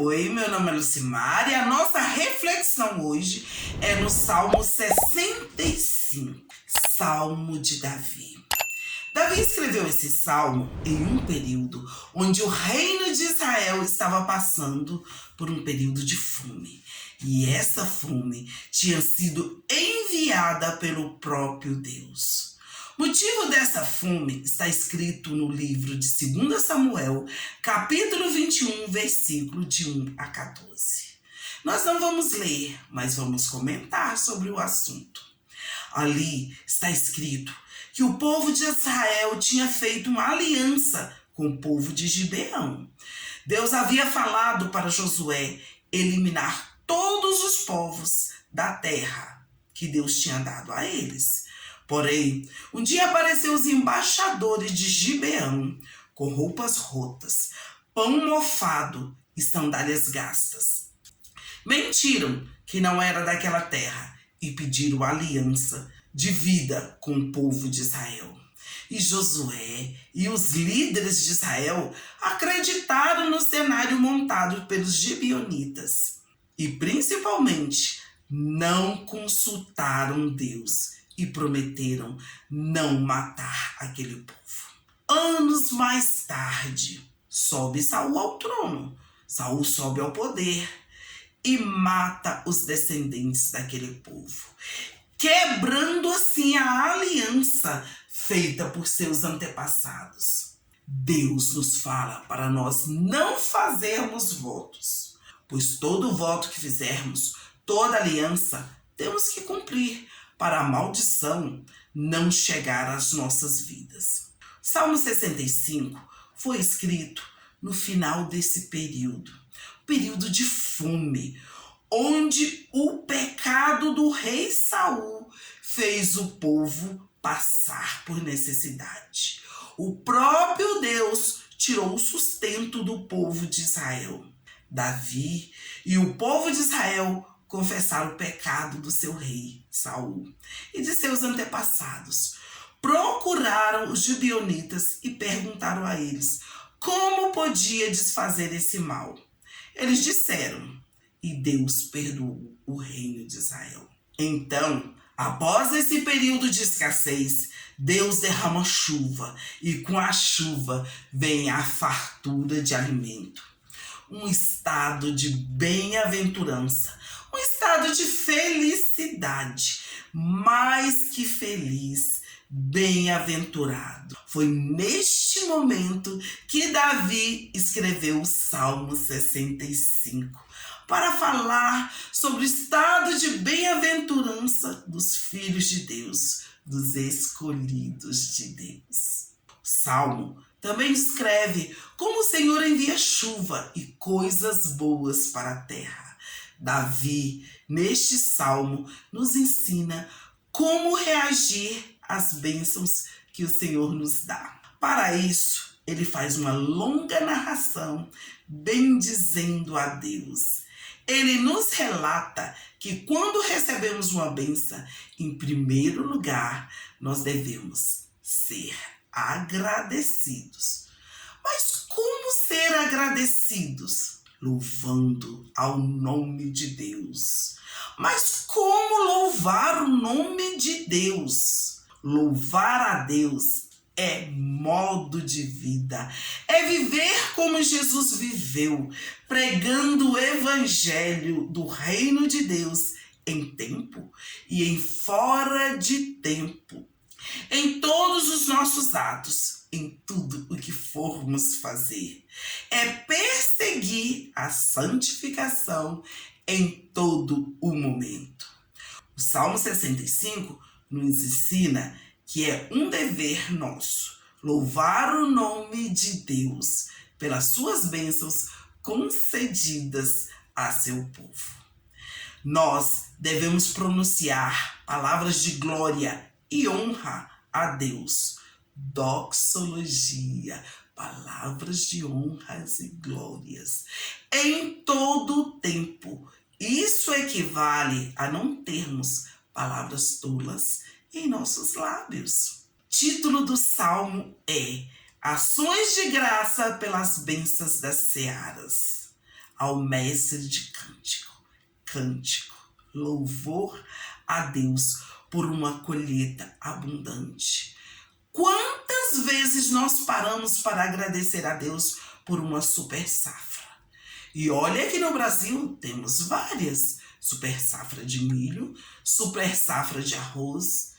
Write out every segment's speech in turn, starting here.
Oi, meu nome é Lucimar e a nossa reflexão hoje é no Salmo 65, Salmo de Davi. Davi escreveu esse salmo em um período onde o reino de Israel estava passando por um período de fome. E essa fome tinha sido enviada pelo próprio Deus. O motivo dessa fome está escrito no livro de 2 Samuel, capítulo 21, versículo de 1 a 14. Nós não vamos ler, mas vamos comentar sobre o assunto. Ali está escrito que o povo de Israel tinha feito uma aliança com o povo de Gibeão. Deus havia falado para Josué eliminar todos os povos da terra que Deus tinha dado a eles. Porém, um dia apareceram os embaixadores de Gibeão com roupas rotas, pão mofado e sandálias gastas. Mentiram que não era daquela terra e pediram aliança de vida com o povo de Israel. E Josué e os líderes de Israel acreditaram no cenário montado pelos gibeonitas e, principalmente, não consultaram Deus e prometeram não matar aquele povo. Anos mais tarde, sobe Saul ao trono. Saul sobe ao poder e mata os descendentes daquele povo, quebrando assim a aliança feita por seus antepassados. Deus nos fala para nós não fazermos votos, pois todo voto que fizermos, toda aliança, temos que cumprir para a maldição não chegar às nossas vidas. Salmo 65 foi escrito no final desse período de fome, onde o pecado do rei Saul fez o povo passar por necessidade. O próprio Deus tirou o sustento do povo de Israel. Davi e o povo de Israel confessaram o pecado do seu rei Saul e de seus antepassados. Procuraram os gibeonitas e perguntaram a eles como podia desfazer esse mal. Eles disseram, e Deus perdoou o reino de Israel. Então, após esse período de escassez, Deus derrama chuva e com a chuva vem a fartura de alimento. Um estado de bem-aventurança, um estado de felicidade, mais que feliz, bem-aventurado. Foi neste momento que Davi escreveu o Salmo 65, para falar sobre o estado de bem-aventurança dos filhos de Deus, dos escolhidos de Deus. O Salmo também descreve como o Senhor envia chuva e coisas boas para a terra. Davi, neste salmo, nos ensina como reagir às bênçãos que o Senhor nos dá. Para isso, ele faz uma longa narração bendizendo a Deus. Ele nos relata que quando recebemos uma bênção, em primeiro lugar, nós devemos ser agradecidos. Mas como ser agradecidos? Louvando ao nome de Deus. Mas como louvar o nome de Deus? Louvar a Deus é modo de vida, é viver como Jesus viveu, pregando o evangelho do reino de Deus em tempo e em fora de tempo, em todos os nossos atos, em tudo o que formos fazer. É perseguir a santificação em todo o momento. O Salmo 65 nos ensina que é um dever nosso louvar o nome de Deus pelas suas bênçãos concedidas a seu povo. Nós devemos pronunciar palavras de glória e honra a Deus. Doxologia, palavras de honras e glórias em todo o tempo. Isso equivale a não termos palavras tolas em nossos lábios. Título do salmo é Ações de graça pelas bênçãos das searas. ao mestre de cântico, louvor a Deus por uma colheita abundante. Quantas vezes nós paramos para agradecer a Deus por uma super safra? E olha que no Brasil temos várias super safra de milho, super safra de arroz.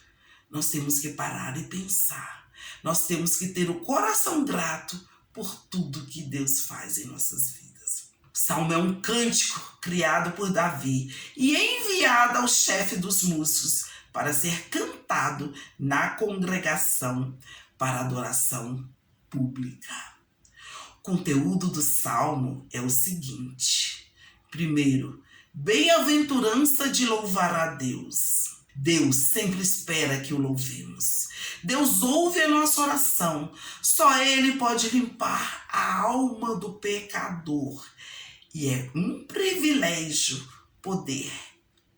Nós temos que parar e pensar. Nós temos que ter o coração grato por tudo que Deus faz em nossas vidas. O Salmo é um cântico criado por Davi e enviado ao chefe dos músicos para ser cantado na congregação para adoração pública. O conteúdo do Salmo é o seguinte. Primeiro, bem-aventurança de louvar a Deus. Deus sempre espera que o louvemos. Deus ouve a nossa oração. Só Ele pode limpar a alma do pecador. E é um privilégio poder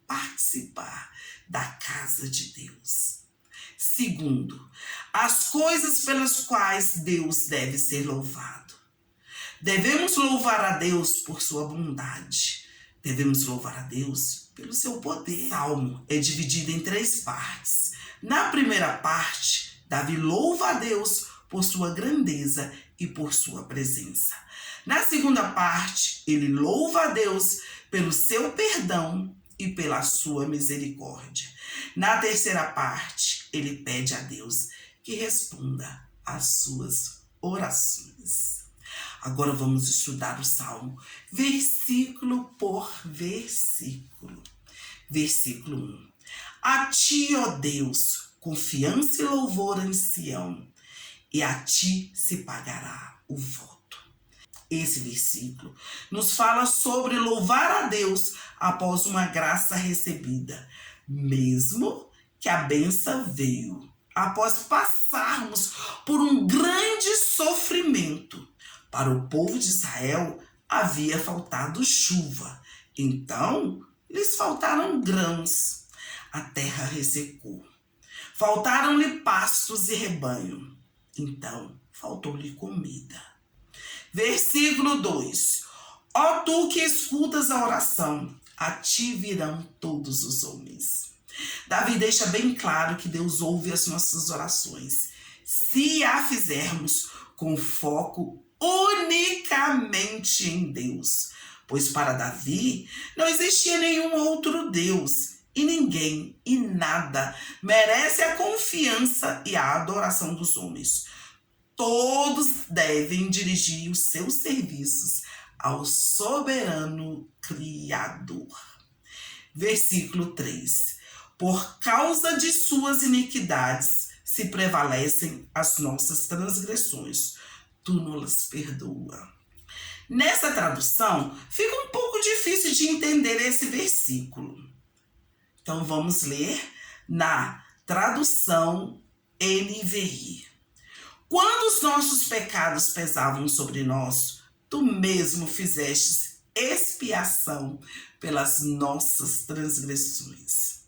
participar da casa de Deus. Segundo, as coisas pelas quais Deus deve ser louvado. Devemos louvar a Deus por sua bondade. Devemos louvar a Deus pelo seu poder. O Salmo é dividido em 3 partes. Na primeira parte, Davi louva a Deus por sua grandeza e por sua presença. Na segunda parte, ele louva a Deus pelo seu perdão e pela sua misericórdia. Na terceira parte, ele pede a Deus que responda às suas orações. Agora vamos estudar o Salmo, versículo por versículo. Versículo 1. A ti, ó Deus, confiança e louvor em Sião, e a ti se pagará o voto. Esse versículo nos fala sobre louvar a Deus após uma graça recebida, mesmo que a bênção veio após passarmos por um grande sofrimento. Para o povo de Israel havia faltado chuva, então lhes faltaram grãos, a terra ressecou. Faltaram-lhe pastos e rebanho, então faltou-lhe comida. Versículo 2. Ó tu que escutas a oração, a ti virão todos os homens. Davi deixa bem claro que Deus ouve as nossas orações, se a fizermos com foco unicamente em Deus. Pois para Davi não existia nenhum outro Deus, e ninguém e nada merece a confiança e a adoração dos homens. Todos devem dirigir os seus serviços ao soberano Criador. Versículo 3. Por causa de suas iniquidades se prevalecem as nossas transgressões. Tu nos perdoa. Nessa tradução, fica um pouco difícil de entender esse versículo. Então vamos ler na tradução NVI. Quando os nossos pecados pesavam sobre nós, tu mesmo fizestes expiação pelas nossas transgressões.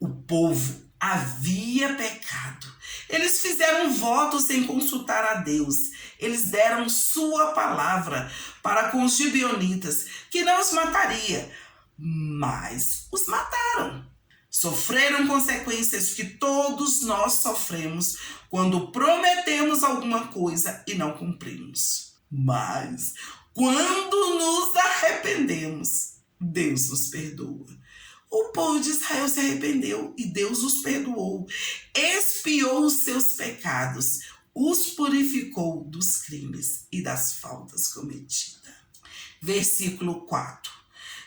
O povo havia pecado. Eles fizeram votos sem consultar a Deus. Eles deram sua palavra para com os gibeonitas, que não os mataria, mas os mataram. Sofreram consequências que todos nós sofremos quando prometemos alguma coisa e não cumprimos. Mas quando nos arrependemos, Deus nos perdoa. O povo de Israel se arrependeu e Deus os perdoou, expiou os seus pecados, os purificou dos crimes e das faltas cometidas. Versículo 4.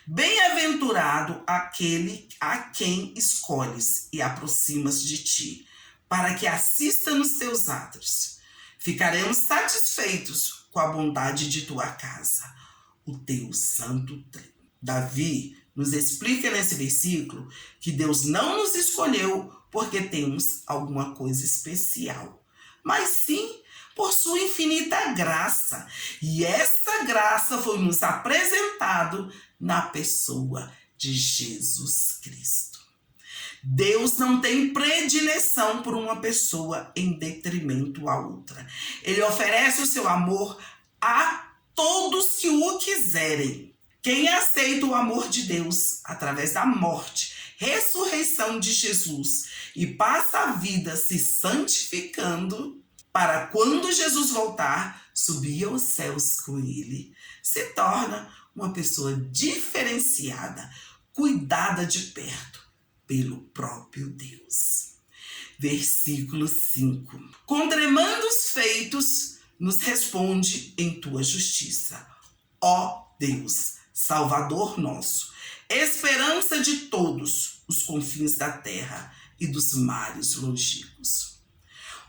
Bem-aventurado aquele a quem escolhes e aproximas de ti, para que assista nos teus atos. Ficaremos satisfeitos com a bondade de tua casa, o teu santo templo. Davi nos explica nesse versículo que Deus não nos escolheu porque temos alguma coisa especial, mas sim por sua infinita graça. E essa graça foi nos apresentado na pessoa de Jesus Cristo. Deus não tem predileção por uma pessoa em detrimento à outra. Ele oferece o seu amor a todos que o quiserem. Quem aceita o amor de Deus através da morte, ressurreição de Jesus e passa a vida se santificando, para quando Jesus voltar, subir aos céus com ele, se torna uma pessoa diferenciada, cuidada de perto pelo próprio Deus. Versículo 5. Contremando os feitos, nos responde em tua justiça. Ó Deus, Salvador nosso, esperança de todos os confins da terra e dos mares longínquos.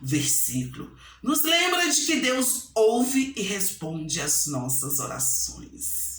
O versículo nos lembra de que Deus ouve e responde às nossas orações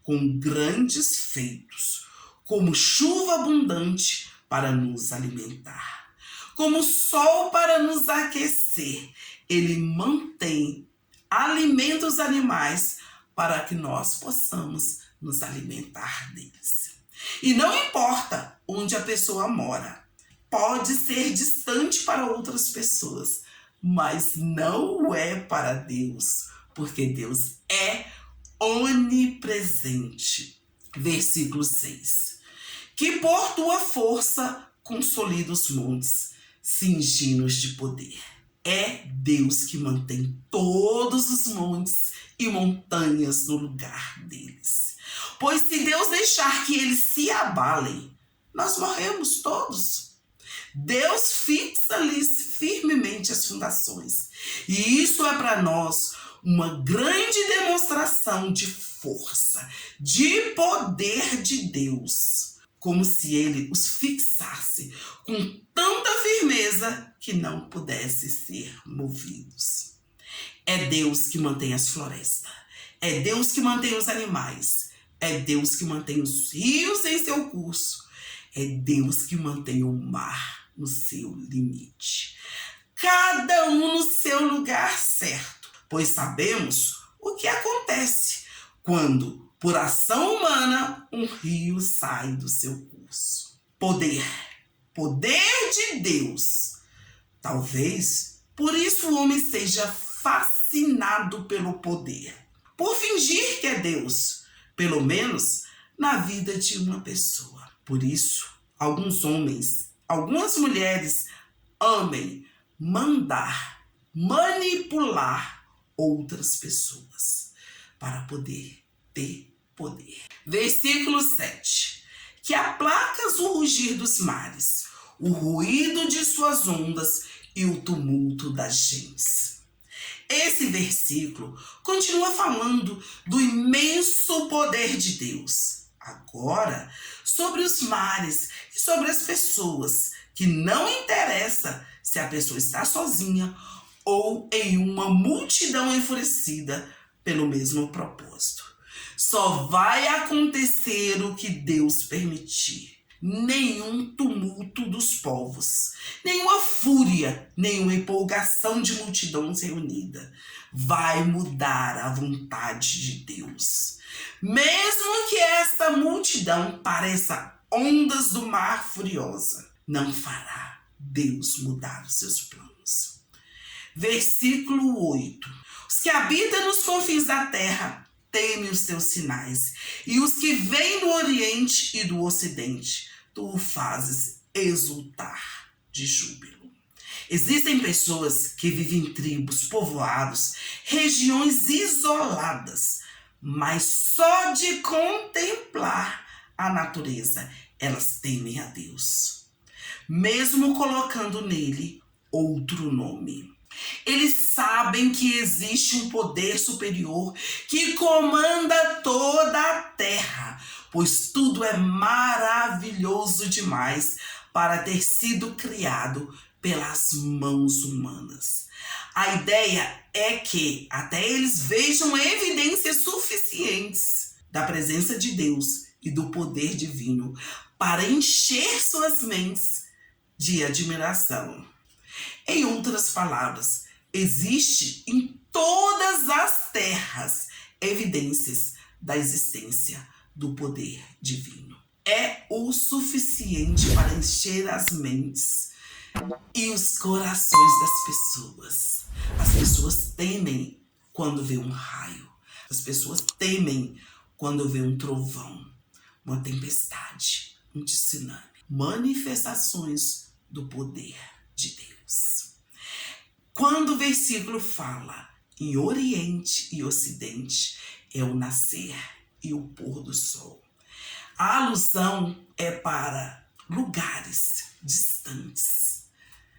com grandes feitos, como chuva abundante para nos alimentar, como sol para nos aquecer. Ele mantém, alimenta os animais para que nós possamos nos alimentar deles. E não importa onde a pessoa mora, pode ser distante para outras pessoas, mas não é para Deus, porque Deus é onipresente. Versículo 6. Que por tua força consolida os montes, cingindo-os de poder. É Deus que mantém todos os montes e montanhas no lugar deles. Pois se Deus deixar que eles se abalem, nós morremos todos. Deus fixa-lhes firmemente as fundações. E isso é para nós uma grande demonstração de força, de poder de Deus, como se ele os fixasse com tanta firmeza que não pudessem ser movidos. É Deus que mantém as florestas, é Deus que mantém os animais, é Deus que mantém os rios em seu curso, é Deus que mantém o mar no seu limite. Cada um no seu lugar certo, pois sabemos o que acontece quando, por ação humana, um rio sai do seu curso. Poder de Deus. Talvez por isso o homem seja fascinado pelo poder, por fingir que é Deus, pelo menos na vida de uma pessoa. Por isso, alguns homens, algumas mulheres amem mandar, manipular outras pessoas para poder ter poder. Versículo 7. Que aplacas o rugir dos mares, o ruído de suas ondas e o tumulto das gentes. Esse versículo continua falando do imenso poder de Deus. Agora, sobre os mares e sobre as pessoas, que não interessa se a pessoa está sozinha ou em uma multidão enfurecida pelo mesmo propósito. Só vai acontecer o que Deus permitir. Nenhum tumulto dos povos, nenhuma fúria, nenhuma empolgação de multidões reunida vai mudar a vontade de Deus. Mesmo que esta multidão pareça ondas do mar furiosa, não fará Deus mudar os seus planos. Versículo 8. Os que habitam nos confins da terra temem os teus sinais, e os que vêm do Oriente e do Ocidente, tu o fazes exultar de júbilo. Existem pessoas que vivem em tribos, povoados, regiões isoladas, mas só de contemplar a natureza, elas temem a Deus, mesmo colocando nele outro nome. Eles sabem que existe um poder superior que comanda toda a terra, pois tudo é maravilhoso demais para ter sido criado pelas mãos humanas. A ideia é que até eles vejam evidências suficientes da presença de Deus e do poder divino para encher suas mentes de admiração. Em outras palavras, existe em todas as terras evidências da existência do poder divino. É o suficiente para encher as mentes e os corações das pessoas. As pessoas temem quando vê um raio. As pessoas temem quando vê um trovão, uma tempestade, um tsunami. Manifestações do poder de Deus. Quando o versículo fala em Oriente e Ocidente, é o nascer e o pôr do sol. A alusão é para lugares distantes.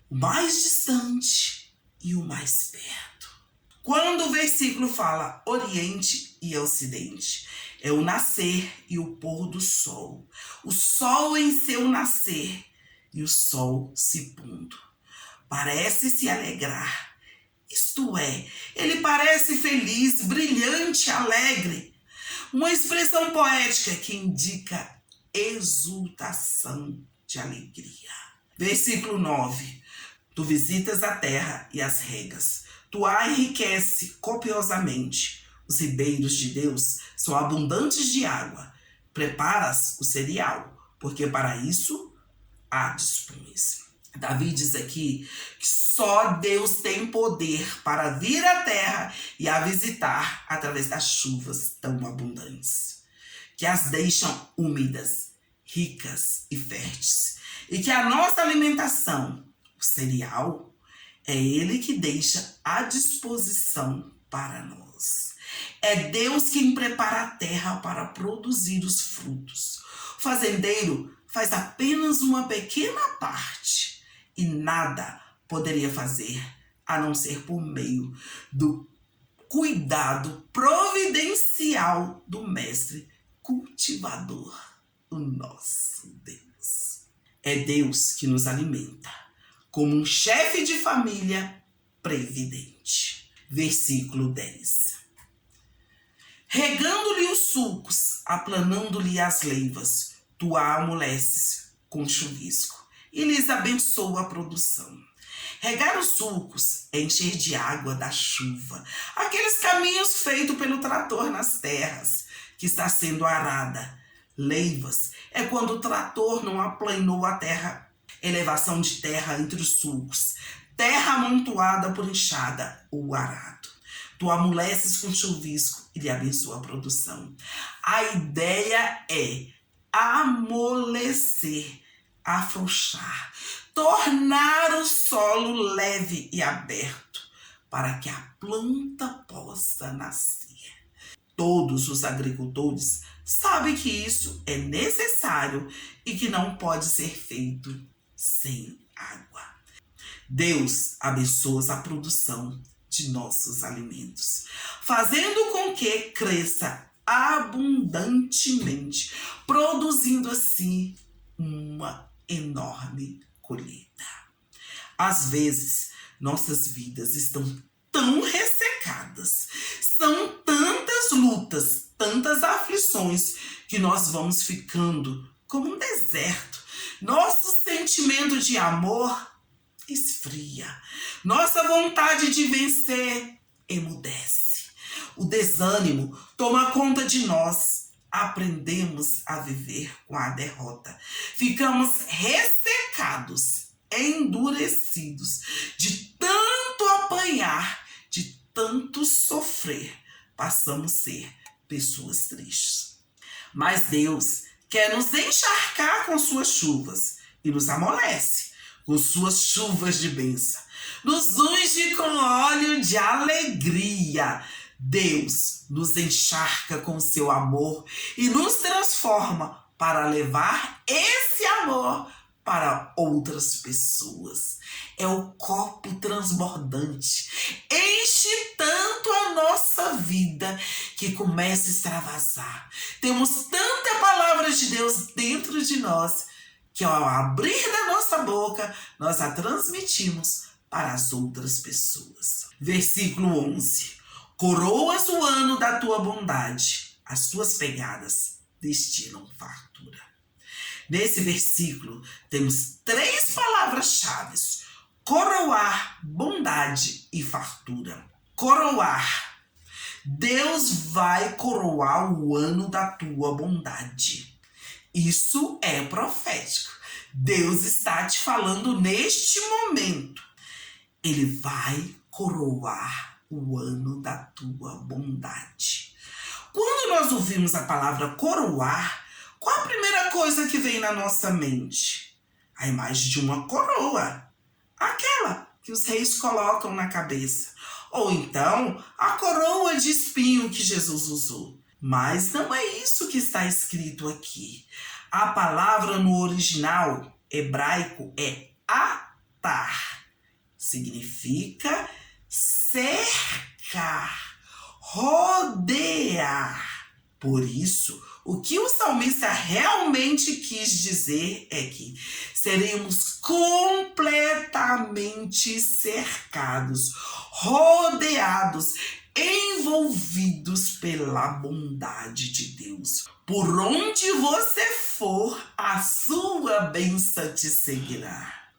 O mais distante e o mais perto. Quando o versículo fala Oriente e Ocidente, é o nascer e o pôr do sol. O sol em seu nascer e o sol se pondo. Parece se alegrar. Isto é, ele parece feliz, brilhante, alegre. Uma expressão poética que indica exultação de alegria. Versículo 9. Tu visitas a terra e as regas. Tu a enriquece copiosamente. Os ribeiros de Deus são abundantes de água. Preparas o cereal, porque para isso há dispões. Davi diz aqui que só Deus tem poder para vir à terra e a visitar através das chuvas tão abundantes, que as deixam úmidas, ricas e férteis. E que a nossa alimentação, o cereal, é Ele que deixa à disposição para nós. É Deus quem prepara a terra para produzir os frutos. O fazendeiro faz apenas uma pequena parte e nada poderia fazer a não ser por meio do cuidado providencial do mestre cultivador, o nosso Deus. É Deus que nos alimenta, como um chefe de família previdente. Versículo 10. Regando-lhe os sulcos, aplanando-lhe as leivas, tu a amoleces com chuvisco e lhes abençoa a produção. Regar os sulcos é encher de água da chuva aqueles caminhos feitos pelo trator nas terras que está sendo arada. Leivas é quando o trator não aplanou a terra, elevação de terra entre os sulcos, terra amontoada por enxada ou arado. Tu amoleces com chuvisco e lhe abençoa a produção. A ideia é amolecer, afrouxar, tornar o solo leve e aberto para que a planta possa nascer. Todos os agricultores sabem que isso é necessário e que não pode ser feito sem água. Deus abençoa a produção de nossos alimentos, fazendo com que cresça abundantemente, produzindo assim uma enorme colheita. Às vezes, nossas vidas estão tão ressecadas, são tantas lutas, tantas aflições, que nós vamos ficando como um deserto. Nosso sentimento de amor esfria. Nossa vontade de vencer emudece. O desânimo toma conta de nós. Aprendemos a viver com a derrota. Ficamos ressecados, endurecidos, de tanto apanhar, de tanto sofrer. Passamos a ser pessoas tristes. Mas Deus quer nos encharcar com suas chuvas e nos amolece com suas chuvas de bênção. Nos unge com óleo de alegria. Deus nos encharca com seu amor e nos transforma para levar esse amor para outras pessoas. É o copo transbordante. Enche tanto a nossa vida que começa a extravasar. Temos tanta palavra de Deus dentro de nós que ao abrir da nossa boca, nós a transmitimos para as outras pessoas. Versículo 11. Coroas o ano da tua bondade, as tuas pegadas destinam fartura. Nesse versículo, temos 3 palavras-chave: coroar, bondade e fartura. Coroar. Deus vai coroar o ano da tua bondade. Isso é profético. Deus está te falando neste momento. Ele vai coroar o ano da tua bondade. Quando nós ouvimos a palavra coroar, qual a primeira coisa que vem na nossa mente? A imagem de uma coroa, aquela que os reis colocam na cabeça. Ou então, a coroa de espinho que Jesus usou. Mas não é isso que está escrito aqui. A palavra no original hebraico é atar. Significa cercar, rodear. Por isso, o que o salmista realmente quis dizer é que seremos completamente cercados, rodeados, envolvidos pela bondade de Deus. Por onde você for, a sua bênção te seguirá.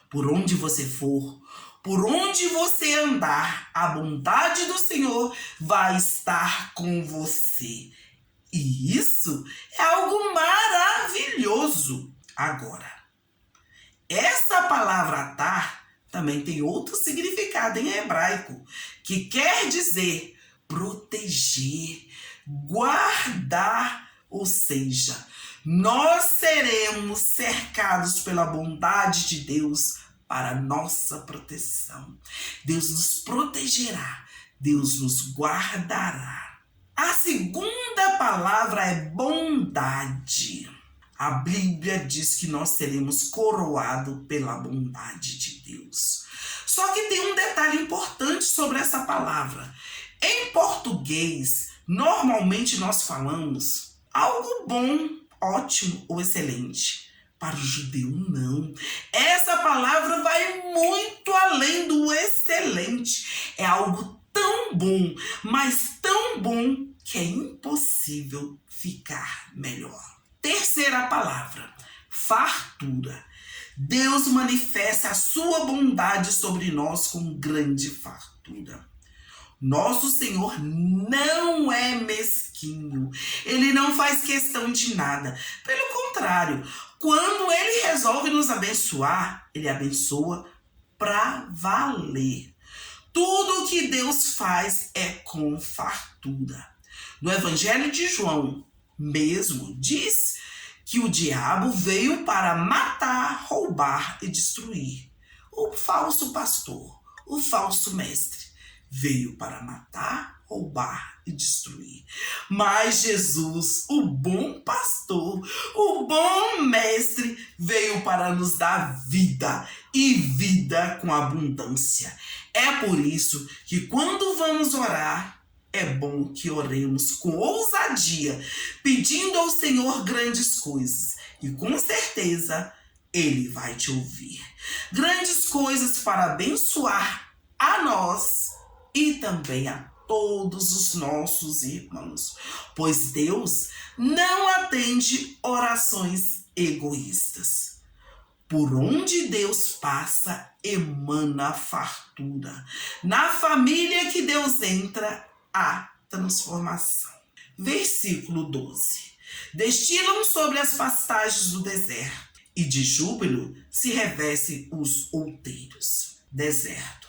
Por onde você for, por onde você andar, a bondade do Senhor vai estar com você. E isso é algo maravilhoso. Agora, essa palavra atar também tem outro significado em hebraico, que quer dizer proteger, guardar, ou seja, nós seremos cercados pela bondade de Deus para nossa proteção. Deus nos protegerá, Deus nos guardará. A segunda palavra é bondade. A Bíblia diz que nós seremos coroados pela bondade de Deus. Só que tem um detalhe importante sobre essa palavra. Em português, normalmente nós falamos algo bom, ótimo ou excelente. Para o judeu, não. Essa palavra vai muito além do excelente. É algo tão bom, mas tão bom que é impossível ficar melhor. Terceira palavra, fartura. Deus manifesta a sua bondade sobre nós com grande fartura. Nosso Senhor não é mesquinho. Ele não faz questão de nada. Pelo contrário, quando Ele resolve nos abençoar, Ele abençoa para valer. Tudo que Deus faz é com fartura. No Evangelho de João mesmo diz que o diabo veio para matar, roubar e destruir. O falso pastor, o falso mestre, veio para matar, roubar e destruir. Mas Jesus, o bom pastor, o bom mestre, veio para nos dar vida e vida com abundância. É por isso que quando vamos orar, é bom que oremos com ousadia, pedindo ao Senhor grandes coisas. E com certeza, Ele vai te ouvir. Grandes coisas para abençoar a nós e também a todos os nossos irmãos. Pois Deus não atende orações egoístas. Por onde Deus passa, emana fartura. Na família que Deus entra, há transformação. Versículo 12. Destilam sobre as pastagens do deserto, e de júbilo se revestem os outeiros. Deserto.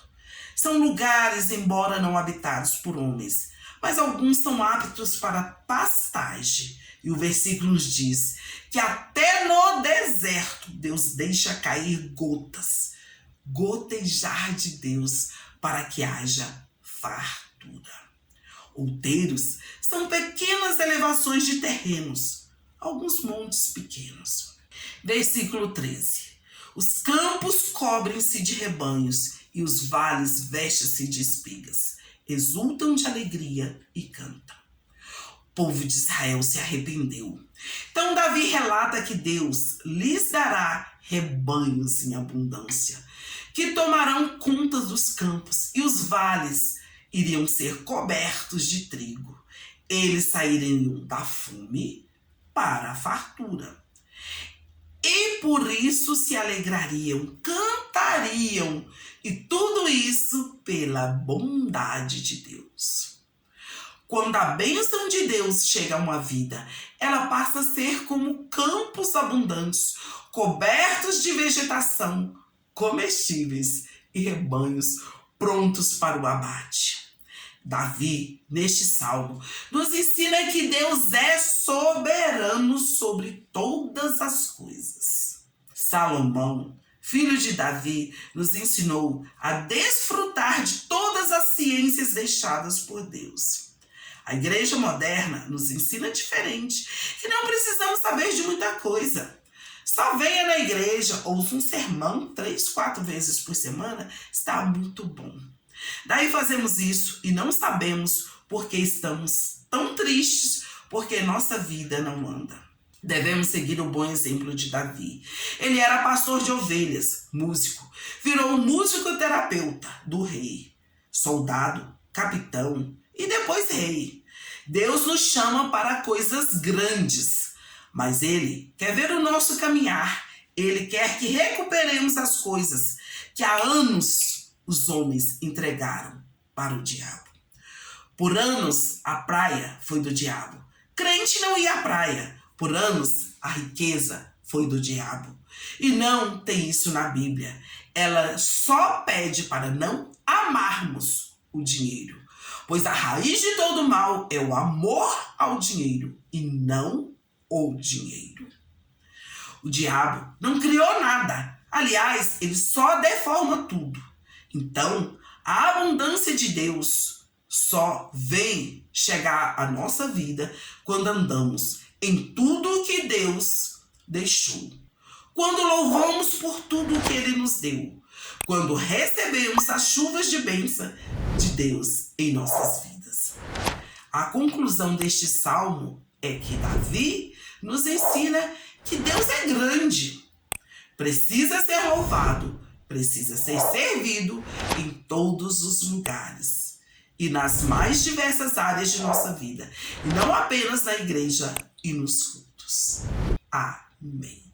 São lugares, embora não habitados por homens, mas alguns são aptos para pastagem. E o versículo diz que até no deserto Deus deixa cair gotas, gotejar de Deus para que haja fartura. Outeiros são pequenas elevações de terrenos, alguns montes pequenos. Versículo 13. Os campos cobrem-se de rebanhos e os vales vestem-se de espigas. Exultam de alegria e cantam. O povo de Israel se arrependeu. Então Davi relata que Deus lhes dará rebanhos em abundância, que tomarão conta dos campos e os vales iriam ser cobertos de trigo. Eles sairiam da fome para a fartura. E por isso se alegrariam, cantariam, e tudo isso pela bondade de Deus. Quando a bênção de Deus chega a uma vida, ela passa a ser como campos abundantes, cobertos de vegetação, comestíveis e rebanhos prontos para o abate. Davi, neste salmo, nos ensina que Deus é soberano sobre todas as coisas. Salomão, filho de Davi, nos ensinou a desfrutar de todas as ciências deixadas por Deus. A igreja moderna nos ensina diferente, que não precisamos saber de muita coisa. Só venha na igreja, ouça um sermão 3, 4 vezes por semana, está muito bom. Daí fazemos isso e não sabemos porque estamos tão tristes, porque nossa vida não anda. Devemos seguir o bom exemplo de Davi. Ele era pastor de ovelhas, músico, virou um músico-terapeuta do rei, soldado, capitão e depois rei. Deus nos chama para coisas grandes, mas Ele quer ver o nosso caminhar. Ele quer que recuperemos as coisas que há anos os homens entregaram para o diabo. Por anos, a praia foi do diabo. Crente não ia à praia. Por anos, a riqueza foi do diabo. E não tem isso na Bíblia. Ela só pede para não amarmos o dinheiro. Pois a raiz de todo mal é o amor ao dinheiro e não o dinheiro. O diabo não criou nada. Aliás, ele só deforma tudo. Então, a abundância de Deus só vem chegar à nossa vida quando andamos em tudo que Deus deixou. Quando louvamos por tudo que Ele nos deu. Quando recebemos as chuvas de bênção de Deus em nossas vidas. A conclusão deste salmo é que Davi nos ensina que Deus é grande. Precisa ser louvado, precisa ser servido em todos os lugares e nas mais diversas áreas de nossa vida, e não apenas na igreja e nos cultos. Amém.